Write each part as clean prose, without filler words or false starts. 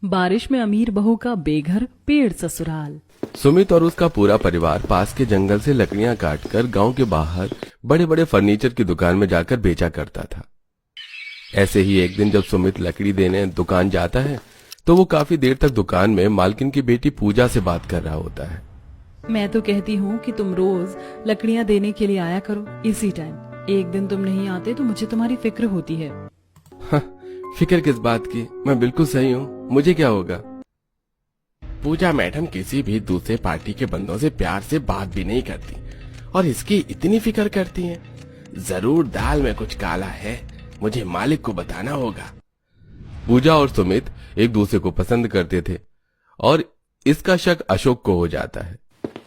बारिश में अमीर बहू का बेघर पेड़ ससुराल। सुमित और उसका पूरा परिवार पास के जंगल से लकड़ियां काटकर गांव के बाहर बड़े बड़े फर्नीचर की दुकान में जाकर बेचा करता था। ऐसे ही एक दिन जब सुमित लकड़ी देने दुकान जाता है तो वो काफी देर तक दुकान में मालकिन की बेटी पूजा से बात कर रहा होता है। मैं तो कहती हूँ कि तुम रोज लकड़ियाँ देने के लिए आया करो इसी टाइम। एक दिन तुम नहीं आते तो मुझे तुम्हारी फिक्र होती है। फिक्र किस बात की, मैं बिल्कुल सही हूँ, मुझे क्या होगा। पूजा मैडम किसी भी दूसरे पार्टी के बंदों से प्यार से बात भी नहीं करती और इसकी इतनी फिक्र करती हैं। जरूर दाल में कुछ काला है, मुझे मालिक को बताना होगा। पूजा और सुमित एक दूसरे को पसंद करते थे और इसका शक अशोक को हो जाता है।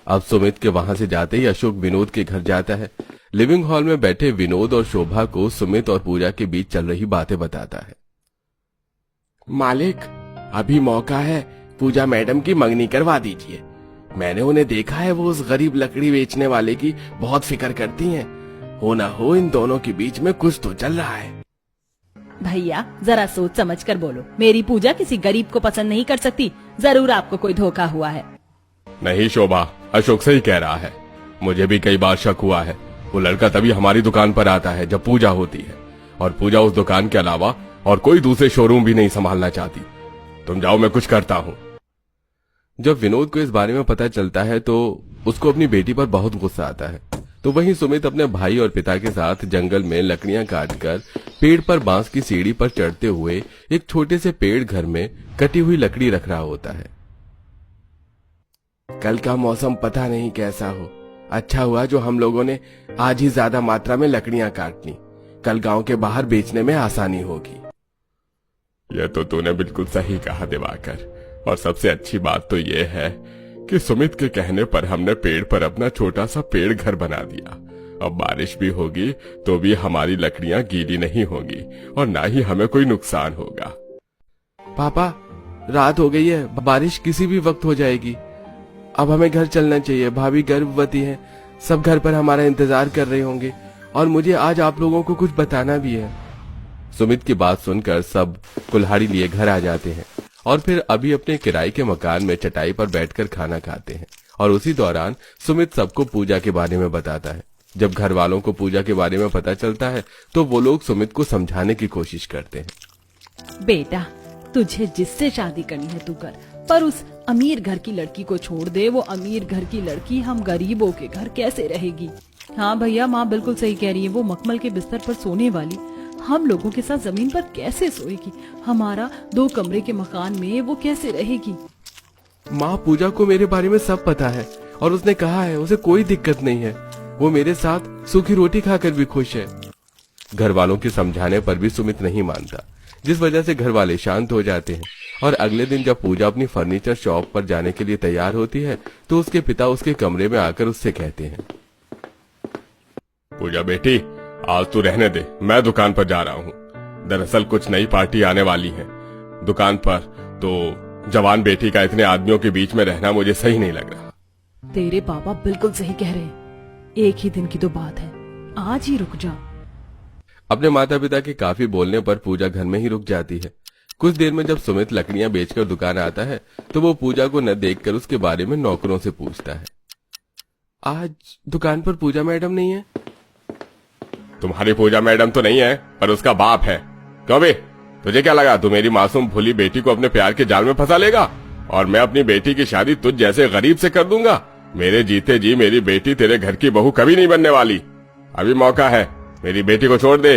अब सुमित के वहां से जाते ही अशोक विनोद के घर जाता है। लिविंग हॉल में बैठे विनोद और शोभा को सुमित और पूजा के बीच चल रही बातें बताता है। मालिक, अभी मौका है, पूजा मैडम की मंगनी करवा दीजिए। मैंने उन्हें देखा है, वो उस गरीब लकड़ी बेचने वाले की बहुत फिक्र करती हैं। हो ना हो इन दोनों के बीच में कुछ तो चल रहा है। भैया जरा सोच समझ कर बोलो, मेरी पूजा किसी गरीब को पसंद नहीं कर सकती। जरूर आपको कोई धोखा हुआ है। नहीं शोभा, अशोक सही कह रहा है। मुझे भी कई बार शक हुआ है। वो लड़का तभी हमारी दुकान पर आता है जब पूजा होती है और पूजा उस दुकान के अलावा और कोई दूसरे शोरूम भी नहीं संभालना चाहती। तुम जाओ, मैं कुछ करता हूँ। जब विनोद को इस बारे में पता चलता है तो उसको अपनी बेटी पर बहुत गुस्सा आता है। तो वहीं सुमित अपने भाई और पिता के साथ जंगल में लकड़ियां काटकर पेड़ पर बांस की सीढ़ी पर चढ़ते हुए एक छोटे से पेड़ घर में कटी हुई लकड़ी रख रहा होता है। कल का मौसम पता नहीं कैसा हो, अच्छा हुआ जो हम लोगों ने आज ही ज्यादा मात्रा में लकड़ियां काट ली। कल गांव के बाहर बेचने में आसानी होगी। यह तो तूने बिल्कुल सही कहा दिवाकर, और सबसे अच्छी बात तो यह है कि सुमित के कहने पर हमने पेड़ पर अपना छोटा सा पेड़ घर बना दिया। अब बारिश भी होगी तो भी हमारी लकड़ियां गीली नहीं होंगी और ना ही हमें कोई नुकसान होगा। पापा, रात हो गई है, बारिश किसी भी वक्त हो जाएगी। अब हमें घर चलना चाहिए। भाभी गर्भवती है, सब घर पर हमारा इंतजार कर रहे होंगे और मुझे आज आप लोगों को कुछ बताना भी है। सुमित की बात सुनकर सब कुल्हाड़ी लिए घर आ जाते हैं और फिर अभी अपने किराए के मकान में चटाई पर बैठकर खाना खाते हैं। और उसी दौरान सुमित सबको पूजा के बारे में बताता है। जब घर वालों को पूजा के बारे में पता चलता है तो वो लोग सुमित को समझाने की कोशिश करते हैं। बेटा, तुझे जिससे शादी करनी है तू कर, पर उस अमीर घर की लड़की को छोड़ दे। वो अमीर घर की लड़की हम गरीबों के घर कैसे रहेगी। हाँ भैया, माँ बिल्कुल सही कह रही है। वो मखमल के बिस्तर पर सोने वाली हम लोगों के साथ जमीन पर कैसे सोएगी। हमारा 2 कमरे के मकान में वो कैसे रहेगी। माँ, पूजा को मेरे बारे में सब पता है और उसने कहा है उसे कोई दिक्कत नहीं है। वो मेरे साथ सूखी रोटी खाकर भी खुश है। घर वालों के समझाने पर भी सुमित नहीं मानता, जिस वजह से घर वाले शांत हो जाते हैं। और अगले दिन जब पूजा अपनी फर्नीचर शॉप पर जाने के लिए तैयार होती है तो उसके पिता उसके कमरे में आकर उससे कहते हैं, पूजा बेटी, आज तू रहने दे, मैं दुकान पर जा रहा हूँ। दरअसल कुछ नई पार्टी आने वाली है दुकान पर, तो जवान बेटी का इतने आदमियों के बीच में रहना मुझे सही नहीं लग रहा। तेरे पापा बिल्कुल सही कह रहे हैं। एक ही दिन की तो बात है, आज ही रुक जा। अपने माता पिता के काफी बोलने पर पूजा घर में ही रुक जाती है। कुछ देर में जब सुमित लकड़ियां बेचकर दुकान आता है तो वो पूजा को न देखकर उसके बारे में नौकरों से पूछता है। आज दुकान पर पूजा मैडम नहीं है? तुम्हारी पूजा मैडम तो नहीं है, पर उसका बाप है। क्यों बे, तुझे क्या लगा तू मेरी मासूम भूली बेटी को अपने प्यार के जाल में फंसा लेगा और मैं अपनी बेटी की शादी तुझ जैसे गरीब से कर दूंगा? मेरे जीते जी मेरी बेटी तेरे घर की बहू कभी नहीं बनने वाली। अभी मौका है, मेरी बेटी को छोड़ दे।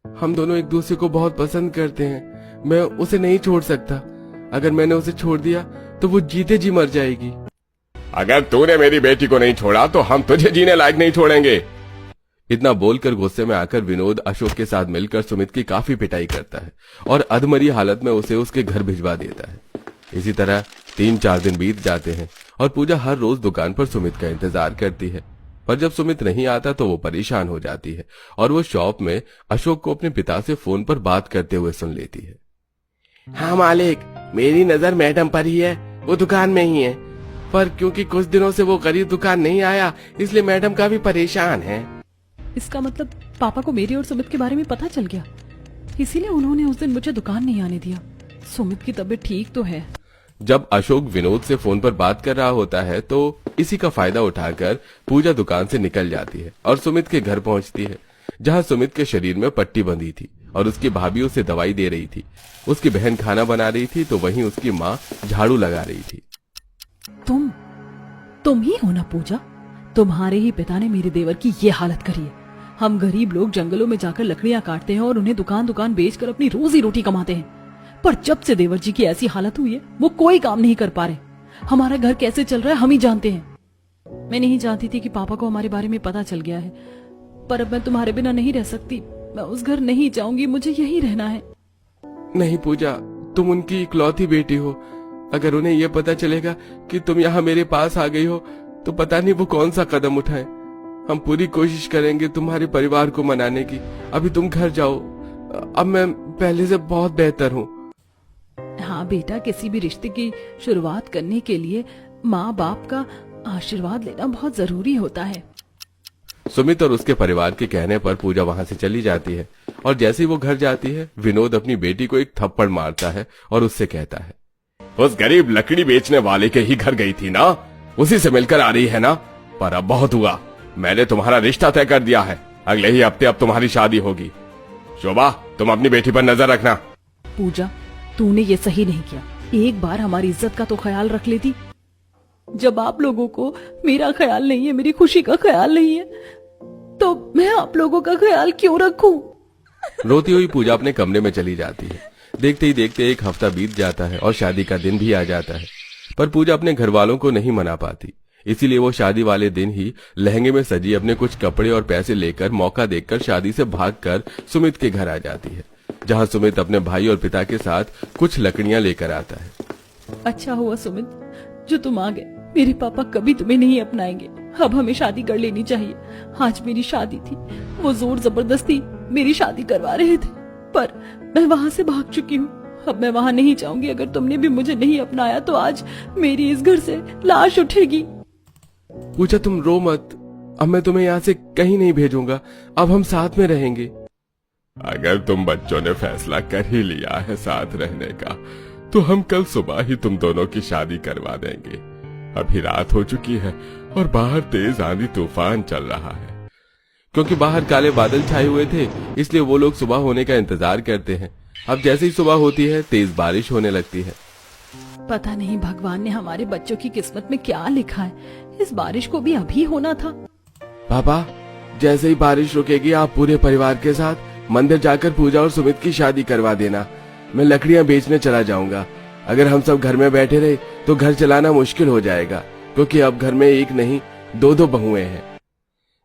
हम दोनों एक दूसरे को बहुत पसंद करते हैं, मैं उसे नहीं छोड़ सकता। अगर मैंने उसे छोड़ दिया तो वो जीते जी मर जाएगी। अगर तूने मेरी बेटी को नहीं छोड़ा तो हम तुझे जीने लायक नहीं छोड़ेंगे। इतना बोलकर गुस्से में आकर विनोद अशोक के साथ मिलकर सुमित की काफी पिटाई करता है और अधमरी हालत में उसे उसके घर भिजवा देता है। इसी तरह 3-4 दिन बीत जाते हैं और पूजा हर रोज दुकान पर सुमित का इंतजार करती है। पर जब सुमित नहीं आता तो वो परेशान हो जाती है और वो शॉप में अशोक को अपने पिता से फोन पर बात करते हुए सुन लेती है। हाँ मालिक, मेरी नजर मैडम पर ही है, वो दुकान में ही है। पर क्योंकि कुछ दिनों से वो गरीब दुकान नहीं आया इसलिए मैडम काफी परेशान है। इसका मतलब पापा को मेरी और सुमित के बारे में पता चल गया, इसीलिए उन्होंने उस दिन मुझे दुकान नहीं आने दिया। सुमित की तबीयत ठीक तो है। जब अशोक विनोद से फोन पर बात कर रहा होता है तो इसी का फायदा उठाकर पूजा दुकान से निकल जाती है और सुमित के घर पहुंचती है, जहां सुमित के शरीर में पट्टी बंधी थी और उसकी भाभी उसे दवाई दे रही थी। उसकी बहन खाना बना रही थी तो वहीं उसकी माँ झाड़ू लगा रही थी। तुम ही हो ना पूजा? तुम्हारे ही पिता ने मेरे देवर की ये हालत करी है। हम गरीब लोग जंगलों में जाकर लकड़ियां काटते हैं और उन्हें दुकान दुकान बेचकर अपनी रोजी रोटी कमाते हैं, पर जब से देवर जी की ऐसी हालत हुई है वो कोई काम नहीं कर पा रहे। हमारा घर कैसे चल रहा है हम ही जानते हैं। मैं नहीं जानती थी कि पापा को हमारे बारे में पता चल गया है, पर अब मैं तुम्हारे बिना नहीं रह सकती। मैं उस घर नहीं जाऊंगी, मुझे यही रहना है। नहीं पूजा, तुम उनकी इकलौती बेटी हो। अगर उन्हें यह पता चलेगा कि तुम यहाँ मेरे पास आ गई हो तो पता नहीं वो कौन सा कदम उठाएं। हम पूरी कोशिश करेंगे तुम्हारे परिवार को मनाने की। अभी तुम घर जाओ, अब मैं पहले से बहुत बेहतर हूँ। हाँ बेटा, किसी भी रिश्ते की शुरुआत करने के लिए माँ बाप का आशीर्वाद लेना बहुत जरूरी होता है। सुमित और उसके परिवार के कहने पर पूजा वहां से चली जाती है और जैसे ही वो घर जाती है विनोद अपनी बेटी को एक थप्पड़ मारता है और उससे कहता है, उस गरीब लकड़ी बेचने वाले के ही घर गई थी ना, उसी से मिलकर आ रही है ना। पर अब बहुत हुआ, मैंने तुम्हारा रिश्ता तय कर दिया है। अगले ही हफ्ते अब तुम्हारी शादी होगी। शोभा, तुम अपनी बेटी पर नजर रखना। पूजा, तूने ये सही नहीं किया। एक बार हमारी इज्जत का तो ख्याल रख लेती। जब आप लोगों को मेरा ख्याल नहीं है, मेरी खुशी का ख्याल नहीं है, तो मैं आप लोगों का ख्याल क्यों रखूं? रोती हुई पूजा अपने कमरे में चली जाती है। देखते ही देखते एक हफ्ता बीत जाता है और शादी का दिन भी आ जाता है, पर पूजा अपने घर वालों को नहीं मना पाती। इसीलिए वो शादी वाले दिन ही लहंगे में सजी अपने कुछ कपड़े और पैसे लेकर मौका देखकर शादी से भागकर सुमित के घर आ जाती है, जहां सुमित अपने भाई और पिता के साथ कुछ लकड़ियां लेकर आता है। अच्छा हुआ सुमित जो तुम आ गए। मेरे पापा कभी तुम्हें नहीं अपनाएंगे। अब हमें शादी कर लेनी चाहिए। आज मेरी शादी थी, वो जोर जबरदस्ती मेरी शादी करवा रहे थे, पर मैं वहां से भाग चुकी हूँ। अब मैं वहां नहीं जाऊंगी। अगर तुमने भी मुझे नहीं अपनाया तो आज मेरी इस घर से लाश उठेगी। पूजा, तुम रो मत। अब मैं तुम्हें यहाँ से कहीं नहीं भेजूंगा। अब हम साथ में रहेंगे। अगर तुम बच्चों ने फैसला कर ही लिया है साथ रहने का, तो हम कल सुबह ही तुम दोनों की शादी करवा देंगे। अभी रात हो चुकी है और बाहर तेज आंधी तूफान चल रहा है। क्योंकि बाहर काले बादल छाए हुए थे, इसलिए वो लोग सुबह होने का इंतजार करते हैं। अब जैसे ही सुबह होती है तेज बारिश होने लगती है। पता नहीं भगवान ने हमारे बच्चों की किस्मत में क्या लिखा है। इस बारिश को भी अभी होना था। पापा, जैसे ही बारिश रुकेगी आप पूरे परिवार के साथ मंदिर जाकर पूजा और सुमित की शादी करवा देना। मैं लकड़ियां बेचने चला जाऊंगा। अगर हम सब घर में बैठे रहे तो घर चलाना मुश्किल हो जाएगा, क्योंकि अब घर में एक नहीं दो बहुएं हैं।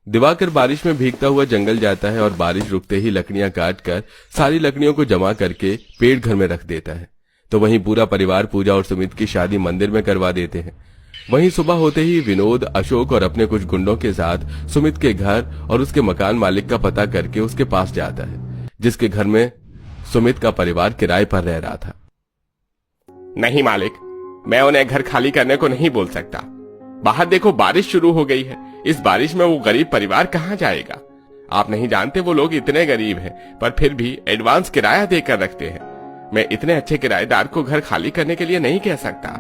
दिवाकर बारिश में भीगता हुआ जंगल जाता है और बारिश रुकते ही लकड़ियां काटकर सारी लकड़ियों को जमा करके पेड़ घर में रख देता है। तो वहीं पूरा परिवार पूजा और सुमित की शादी मंदिर में करवा देते हैं। वहीं सुबह होते ही विनोद, अशोक और अपने कुछ गुंडों के साथ सुमित के घर और उसके मकान मालिक का पता करके उसके पास जाता है, जिसके घर में सुमित का परिवार किराए पर रह रहा था। नहीं मालिक, मैं उन्हें घर खाली करने को नहीं बोल सकता। बाहर देखो बारिश शुरू हो गई है। इस बारिश में वो गरीब परिवार कहाँ जाएगा? आप नहीं जानते वो लोग इतने गरीब हैं, पर फिर भी एडवांस किराया देकर रखते हैं। मैं इतने अच्छे किराएदार को घर खाली करने के लिए नहीं कह सकता।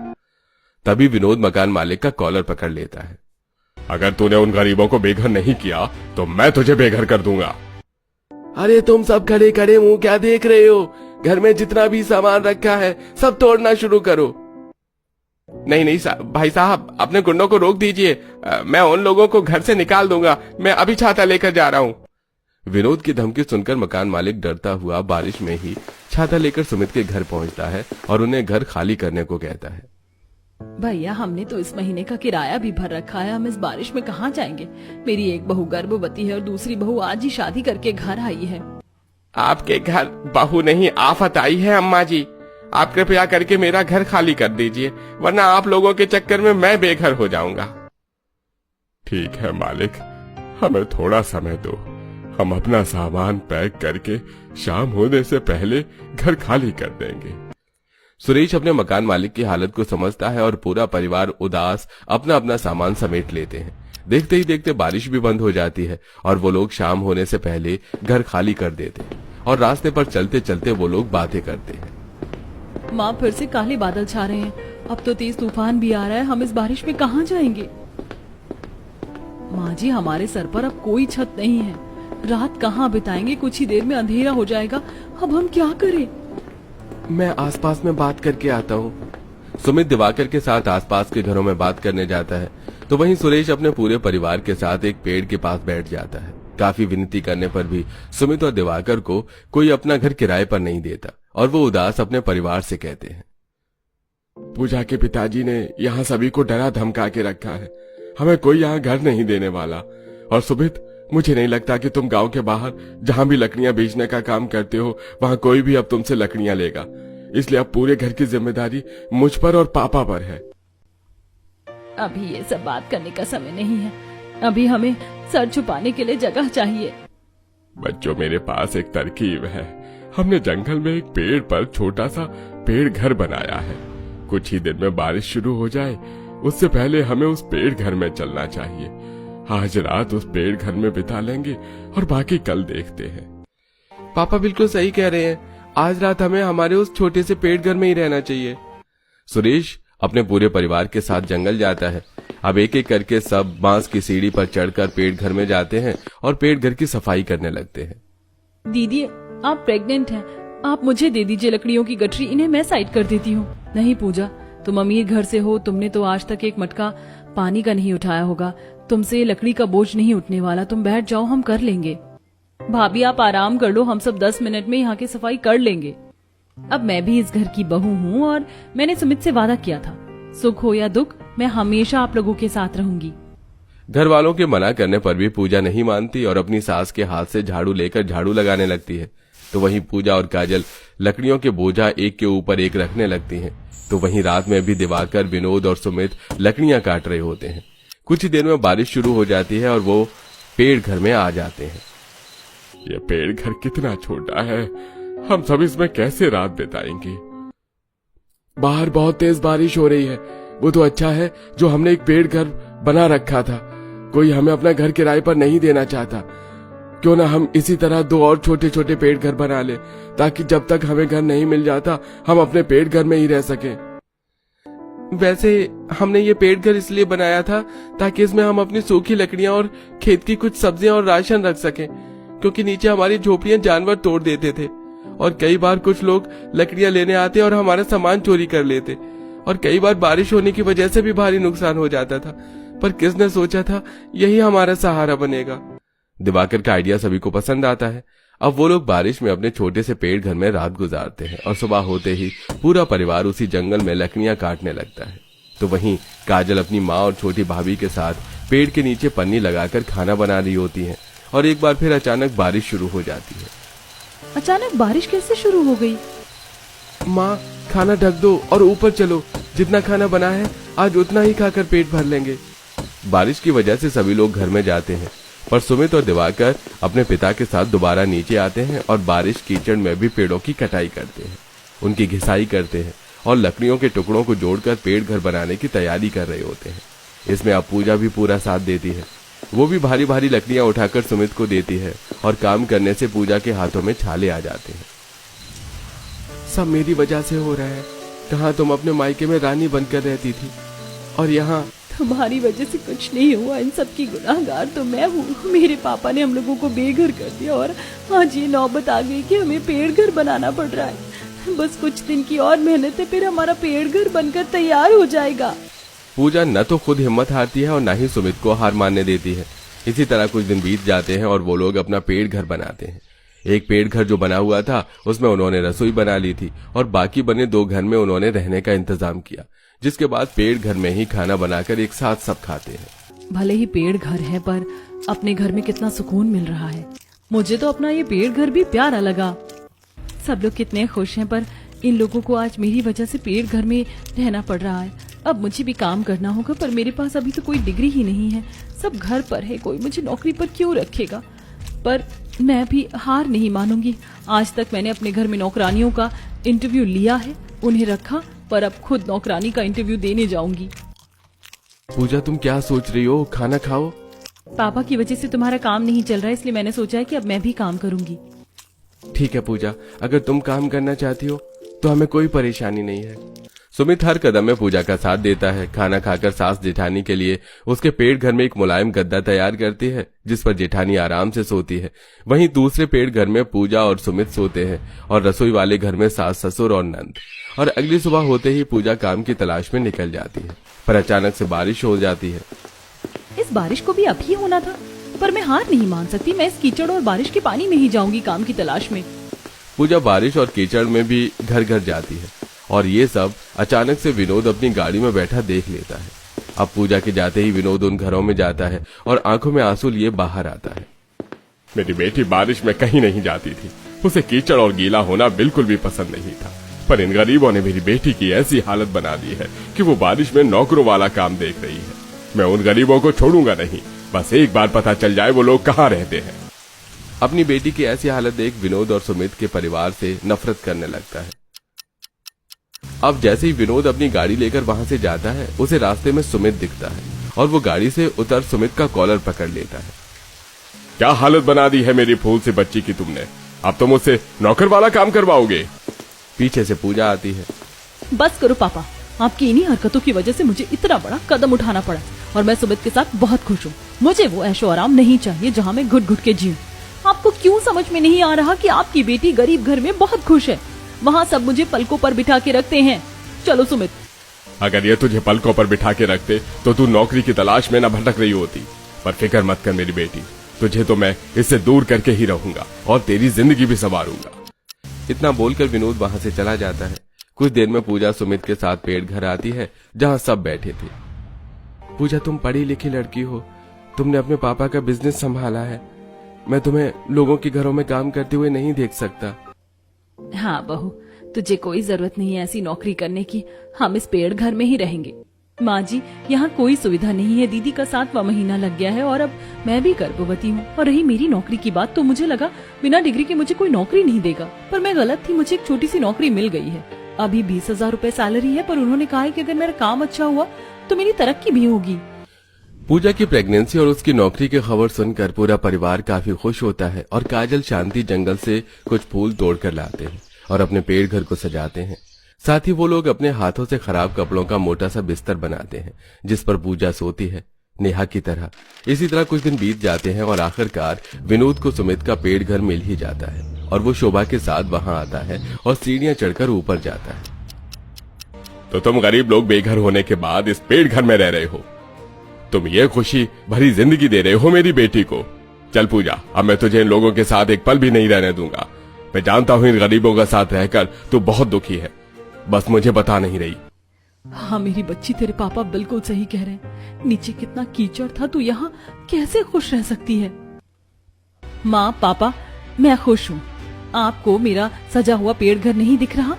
तभी विनोद मकान मालिक का कॉलर पकड़ लेता है। अगर तूने उन गरीबों को बेघर नहीं किया तो मैं तुझे बेघर कर दूंगा। अरे तुम सब खड़े खड़े मुंह क्या देख रहे हो? घर में जितना भी सामान रखा है सब तोड़ना शुरू करो। नहीं भाई साहब, अपने गुंडों को रोक दीजिए। मैं उन लोगों को घर से निकाल दूंगा। मैं अभी छाता लेकर जा रहा हूँ। विनोद की धमकी सुनकर मकान मालिक डरता हुआ बारिश में ही छाता लेकर सुमित के घर पहुंचता है और उन्हें घर खाली करने को कहता है। भैया, हमने तो इस महीने का किराया भी भर रखा है। हम इस बारिश में कहाँ जाएंगे? मेरी एक बहू गर्भवती है और दूसरी बहू आज ही शादी करके घर आई है। आपके घर बहू नहीं आफत आई है अम्मा जी। आप कृपया करके मेरा घर खाली कर दीजिए, वरना आप लोगों के चक्कर में मैं बेघर हो जाऊंगा। ठीक है मालिक, हमें थोड़ा समय दो। हम अपना सामान पैक करके शाम होने से पहले घर खाली कर देंगे। सुरेश अपने मकान मालिक की हालत को समझता है और पूरा परिवार उदास अपना अपना सामान समेट लेते हैं। देखते ही देखते बारिश भी बंद हो जाती है और वो लोग शाम होने से पहले घर खाली कर देते हैं और रास्ते पर चलते चलते वो लोग बातें करते हैं। माँ फिर से काले बादल छा रहे हैं। अब तो तेज तूफान भी आ रहा है। हम इस बारिश में कहाँ जाएंगे? माँ जी, हमारे सर पर अब कोई छत नहीं है। रात कहाँ बिताएंगे? कुछ ही देर में अंधेरा हो जाएगा। अब हम क्या करें? मैं आसपास में बात करके आता हूँ। सुमित दिवाकर के साथ आसपास के घरों में बात करने जाता है तो वहीं सुरेश अपने पूरे परिवार के साथ एक पेड़ के पास बैठ जाता है। काफी विनती करने पर भी सुमित और दिवाकर को कोई अपना घर किराए पर नहीं देता और वो उदास अपने परिवार से कहते हैं, पूजा के पिताजी ने यहाँ सभी को डरा धमका के रखा है। हमें कोई यहाँ घर नहीं देने वाला। और सुमित, मुझे नहीं लगता कि तुम गांव के बाहर जहां भी लकड़ियां बेचने का काम करते हो वहां कोई भी अब तुमसे लकड़ियां लेगा। इसलिए अब पूरे घर की जिम्मेदारी मुझ पर और पापा पर है। अभी ये सब बात करने का समय नहीं है। अभी हमें सर छुपाने के लिए जगह चाहिए। बच्चों, मेरे पास एक तरकीब है। हमने जंगल में एक पेड़ पर छोटा सा पेड़ घर बनाया है। कुछ ही दिन में बारिश शुरू हो जाए उससे पहले हमें उस पेड़ घर में चलना चाहिए। आज रात उस पेड़ घर में बिता लेंगे और बाकी कल देखते हैं। पापा बिल्कुल सही कह रहे हैं। आज रात हमें हमारे उस छोटे से पेड़ घर में ही रहना चाहिए। सुरेश अपने पूरे परिवार के साथ जंगल जाता है। अब एक एक करके सब बांस की सीढ़ी पर चढ़कर पेड़ घर में जाते हैं और पेड़ घर की सफाई करने लगते हैं। दीदी, आप प्रेग्नेंट हैं। आप मुझे दे दीजिए लकड़ियों की गठरी, इन्हें मैं साइड कर देती हूँ। नहीं पूजा, तुम अमीर घर से हो। तुमने तो आज तक एक मटका पानी का नहीं उठाया होगा। तुमसे लकड़ी का बोझ नहीं उठने वाला। तुम बैठ जाओ, हम कर लेंगे। भाभी, आप आराम कर लो। हम सब 10 मिनट में यहाँ की सफाई कर लेंगे। अब मैं भी इस घर की बहू हूँ और मैंने सुमित से वादा किया था, सुख हो या दुख, मैं हमेशा आप लोगों के साथ रहूंगी। घर वालों के मना करने पर भी पूजा नहीं मानती और अपनी सास के हाथ से झाड़ू लेकर झाड़ू लगाने लगती है। तो वहीं पूजा और काजल लकड़ियों के बोझा एक के ऊपर एक रखने लगती हैं। तो वहीं रात में भी दिवाकर, विनोद और सुमित लकड़ियां काट रहे होते हैं। कुछ ही देर में बारिश शुरू हो जाती है और वो पेड़ घर में आ जाते हैं। ये पेड़ घर कितना छोटा है, हम सब इसमें कैसे रात बिताएंगे? बाहर बहुत तेज बारिश हो रही है। वो तो अच्छा है जो हमने एक पेड़ घर बना रखा था। कोई हमें अपना घर किराए पर नहीं देना चाहता। क्यों ना हम इसी तरह 2 और छोटे छोटे पेड़ घर बना ले, ताकि जब तक हमें घर नहीं मिल जाता हम अपने पेड़ घर में ही रह सकें। वैसे हमने ये पेड़ घर इसलिए बनाया था ताकि इसमें हम अपनी सूखी लकड़ियां और खेत की कुछ सब्जियां और राशन रख सकें, क्योंकि नीचे हमारी झोपड़ियां जानवर तोड़ देते थे और कई बार कुछ लोग लकड़ियां लेने आते और हमारा सामान चोरी कर लेते और कई बार बारिश होने की वजह से भी भारी नुकसान हो जाता था। पर किसने सोचा था यही हमारा सहारा बनेगा। दिवाकर का आइडिया सभी को पसंद आता है। अब वो लोग बारिश में अपने छोटे से पेड़ घर में रात गुजारते हैं और सुबह होते ही पूरा परिवार उसी जंगल में लकड़ियां काटने लगता है। तो वहीं काजल अपनी माँ और छोटी भाभी के साथ पेड़ के नीचे पन्नी लगाकर खाना बना रही होती है और एक बार फिर अचानक बारिश शुरू हो जाती है। अचानक बारिश कैसे शुरू हो गई? माँ, खाना ढक दो और ऊपर चलो। जितना खाना बना है आज उतना ही खाकर पेट भर लेंगे। बारिश की वजह से सभी लोग घर में जाते हैं, पर सुमित और दिवाकर अपने पिता के साथ दोबारा नीचे आते हैं और बारिश कीचड़ में भी पेड़ों की कटाई करते हैं, उनकी घिसाई करते हैं और लकड़ियों के टुकड़ों को जोड़कर पेड़ घर बनाने की तैयारी कर रहे होते हैं। इसमें अब पूजा भी पूरा साथ देती है। वो भी भारी भारी लकड़ियां उठाकर सुमित को देती है और काम करने से पूजा के हाथों में छाले आ जाते हैं। सब मेरी वजह से हो रहा है। कहाँ तुम अपने मायके में रानी बनकर रहती थी और यहाँ तुम्हारी वजह से कुछ नहीं हुआ। इन सब की गुनाहगार तो मैं हूँ। मेरे पापा ने हम लोगों को बेघर कर दिया और आज ये नौबत आ गई कि हमें पेड़ घर बनाना पड़ रहा है। बस कुछ दिन की और मेहनत है, फिर हमारा पेड़ घर बनकर तैयार हो जाएगा। पूजा न तो खुद हिम्मत हारती है और न ही सुमित को हार मानने देती है। इसी तरह कुछ दिन बीत जाते हैं और वो लोग अपना पेड़ घर बनाते हैं। एक पेड़ घर जो बना हुआ था उसमें उन्होंने रसोई बना ली थी और बाकी बने 2 घर में उन्होंने रहने का इंतजाम किया, जिसके बाद पेड़ घर में ही खाना बनाकर एक साथ सब खाते हैं। भले ही पेड़ घर है, पर अपने घर में कितना सुकून मिल रहा है। मुझे तो अपना ये पेड़ घर भी प्यारा लगा। सब लोग कितने खुश हैं, पर इन लोगों को आज मेरी वजह से पेड़ घर में रहना पड़ रहा है। अब मुझे भी काम करना होगा, पर मेरे पास अभी तो कोई डिग्री ही नहीं है। सब घर पर है, कोई मुझे नौकरी पर क्यों रखेगा। पर मैं भी हार नहीं मानूंगी। आज तक मैंने अपने घर में नौकरानियों का इंटरव्यू लिया है, उन्हें रखा, पर अब खुद नौकरानी का इंटरव्यू देने जाऊंगी। पूजा, तुम क्या सोच रही हो? खाना खाओ। पापा की वजह से तुम्हारा काम नहीं चल रहा है, इसलिए मैंने सोचा है कि अब मैं भी काम करूंगी। ठीक है पूजा, अगर तुम काम करना चाहती हो तो हमें कोई परेशानी नहीं है। सुमित हर कदम में पूजा का साथ देता है। खाना खाकर सास जेठानी के लिए उसके पेड़ घर में एक मुलायम गद्दा तैयार करती है जिस पर जेठानी आराम से सोती है। वहीं दूसरे पेड़ घर में पूजा और सुमित सोते हैं और रसोई वाले घर में सास ससुर और नंद। और अगली सुबह होते ही पूजा काम की तलाश में निकल जाती है, पर अचानक से बारिश हो जाती है। इस बारिश को भी अब ही होना था, पर मैं हार नहीं मान सकती। मैं इस कीचड़ और बारिश के पानी में ही जाऊंगी काम की तलाश में। पूजा बारिश और कीचड़ में भी घर घर जाती है और ये सब अचानक से विनोद अपनी गाड़ी में बैठा देख लेता है। अब पूजा के जाते ही विनोद उन घरों में जाता है और आंखों में आंसू लिए बाहर आता है। मेरी बेटी बारिश में कहीं नहीं जाती थी। उसे कीचड़ और गीला होना बिल्कुल भी पसंद नहीं था, पर इन गरीबों ने मेरी बेटी की ऐसी हालत बना दी है कि वो बारिश में नौकरों वाला काम देख रही है। मैं उन गरीबों को छोड़ूंगा नहीं, बस एक बार पता चल जाए वो लोग कहाँ रहते हैं। अपनी बेटी की ऐसी हालत देख विनोद और सुमित के परिवार से नफरत करने लगता है। अब जैसे ही विनोद अपनी गाड़ी लेकर वहां से जाता है, उसे रास्ते में सुमित दिखता है और वो गाड़ी से उतर सुमित का कॉलर पकड़ लेता है। क्या हालत बना दी है मेरी फूल सी बच्ची की तुमने? अब तो मुझसे नौकर वाला काम करवाओगे? पीछे से पूजा आती है। बस करो पापा, आपकी इन्हीं हरकतों की वजह से मुझे इतना बड़ा कदम उठाना पड़ा और मैं सुमित के साथ बहुत खुश हूँ। मुझे वो ऐशो आराम नहीं चाहिए जहाँ मैं घुट घुट के जीऊं। आपको क्यों समझ में नहीं आ रहा कि आपकी बेटी गरीब घर में बहुत खुश है? वहाँ सब मुझे पलकों पर बिठा के रखते हैं। चलो सुमित। अगर ये तुझे पलकों पर बिठा के रखते तो तू नौकरी की तलाश में न भटक रही होती। पर फिक्र मत कर मेरी बेटी, तुझे तो मैं इससे दूर करके ही रहूंगा और तेरी जिंदगी भी संवारूंगा। इतना बोलकर विनोद वहां से चला जाता है। कुछ देर में पूजा सुमित के साथ पेड़ घर आती है जहाँ सब बैठे थे। पूजा, तुम पढ़ी लिखी लड़की हो, तुमने अपने पापा का बिजनेस संभाला है। मैं तुम्हें लोगों के घरों में काम करते हुए नहीं देख सकता। हाँ बहू, तुझे कोई जरूरत नहीं है ऐसी नौकरी करने की। हम इस पेड़ घर में ही रहेंगे। माँ जी, यहाँ कोई सुविधा नहीं है। दीदी का 7वां महीना लग गया है और अब मैं भी गर्भवती हूँ। और रही मेरी नौकरी की बात, तो मुझे लगा बिना डिग्री के मुझे कोई नौकरी नहीं देगा, पर मैं गलत थी। मुझे एक छोटी सी नौकरी मिल गई है। अभी 20,000 रूपए सैलरी है, पर उन्होंने कहा है कि अगर मेरा काम अच्छा हुआ तो मेरी तरक्की भी होगी। पूजा की प्रेगनेंसी और उसकी नौकरी की खबर सुनकर पूरा परिवार काफी खुश होता है और काजल शांति जंगल से कुछ फूल तोड़कर लाते हैं और अपने पेड़ घर को सजाते हैं। साथ ही वो लोग अपने हाथों से खराब कपड़ों का मोटा सा बिस्तर बनाते हैं जिस पर पूजा सोती है, नेहा की तरह। इसी तरह कुछ दिन बीत जाते हैं और आखिरकार विनोद को सुमित का पेड़ घर मिल ही जाता है और वो शोभा के साथ वहां आता है और सीढ़ियां चढ़कर ऊपर जाता है। तो तुम गरीब लोग बेघर होने के बाद इस पेड़ घर में रह रहे हो। तुम ये खुशी भरी जिंदगी दे रहे हो मेरी बेटी को। चल पूजा, अब मैं तुझे इन लोगों के साथ एक पल भी नहीं रहने दूंगा। मैं जानता हूँ इन गरीबों का साथ रहकर तू बहुत दुखी है, बस मुझे बता नहीं रही। हाँ मेरी बच्ची, तेरे पापा बिल्कुल सही कह रहे हैं। नीचे कितना कीचड़ था, तू यहाँ कैसे खुश रह सकती है? माँ पापा, मैं खुश हूँ। आपको मेरा सजा हुआ पेड़ घर नहीं दिख रहा?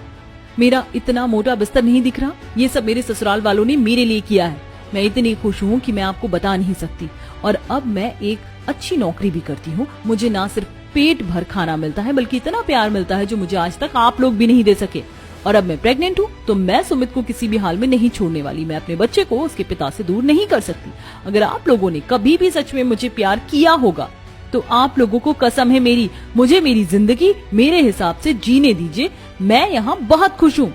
मेरा इतना मोटा बिस्तर नहीं दिख रहा? ये सब मेरे ससुराल वालों ने मेरे लिए किया है। मैं इतनी खुश हूँ कि मैं आपको बता नहीं सकती। और अब मैं एक अच्छी नौकरी भी करती हूँ। मुझे ना सिर्फ पेट भर खाना मिलता है, बल्कि इतना प्यार मिलता है जो मुझे आज तक आप लोग भी नहीं दे सके। और अब मैं प्रेग्नेंट हूँ, तो मैं सुमित को किसी भी हाल में नहीं छोड़ने वाली। मैं अपने बच्चे को उसके पिता से दूर नहीं कर सकती। अगर आप लोगों ने कभी भी सच में मुझे प्यार किया होगा, तो आप लोगों को कसम है मेरी, मुझे मेरी जिंदगी मेरे हिसाब से जीने दीजिए। मैं यहाँ बहुत खुश हूँ।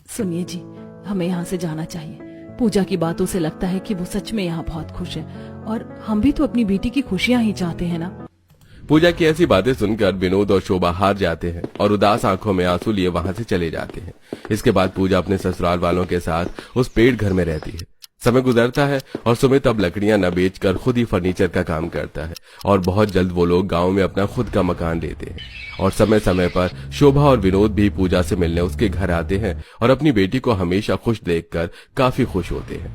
सुनिए जी, हमें यहाँ से जाना चाहिए। पूजा की बातों से लगता है कि वो सच में यहाँ बहुत खुश है, और हम भी तो अपनी बेटी की खुशियाँ ही चाहते हैं ना। पूजा की ऐसी बातें सुनकर विनोद और शोभा हार जाते हैं और उदास आंखों में आंसू लिए वहां से चले जाते हैं। इसके बाद पूजा अपने ससुराल वालों के साथ उस पेड़ घर में रहती है। समय गुजरता है और सुमित अब लकड़ियां न बेचकर खुद ही फर्नीचर का काम करता है और बहुत जल्द वो लोग गांव में अपना खुद का मकान लेते हैं। और समय समय पर शोभा और विनोद भी पूजा से मिलने उसके घर आते हैं और अपनी बेटी को हमेशा खुश देखकर काफी खुश होते हैं।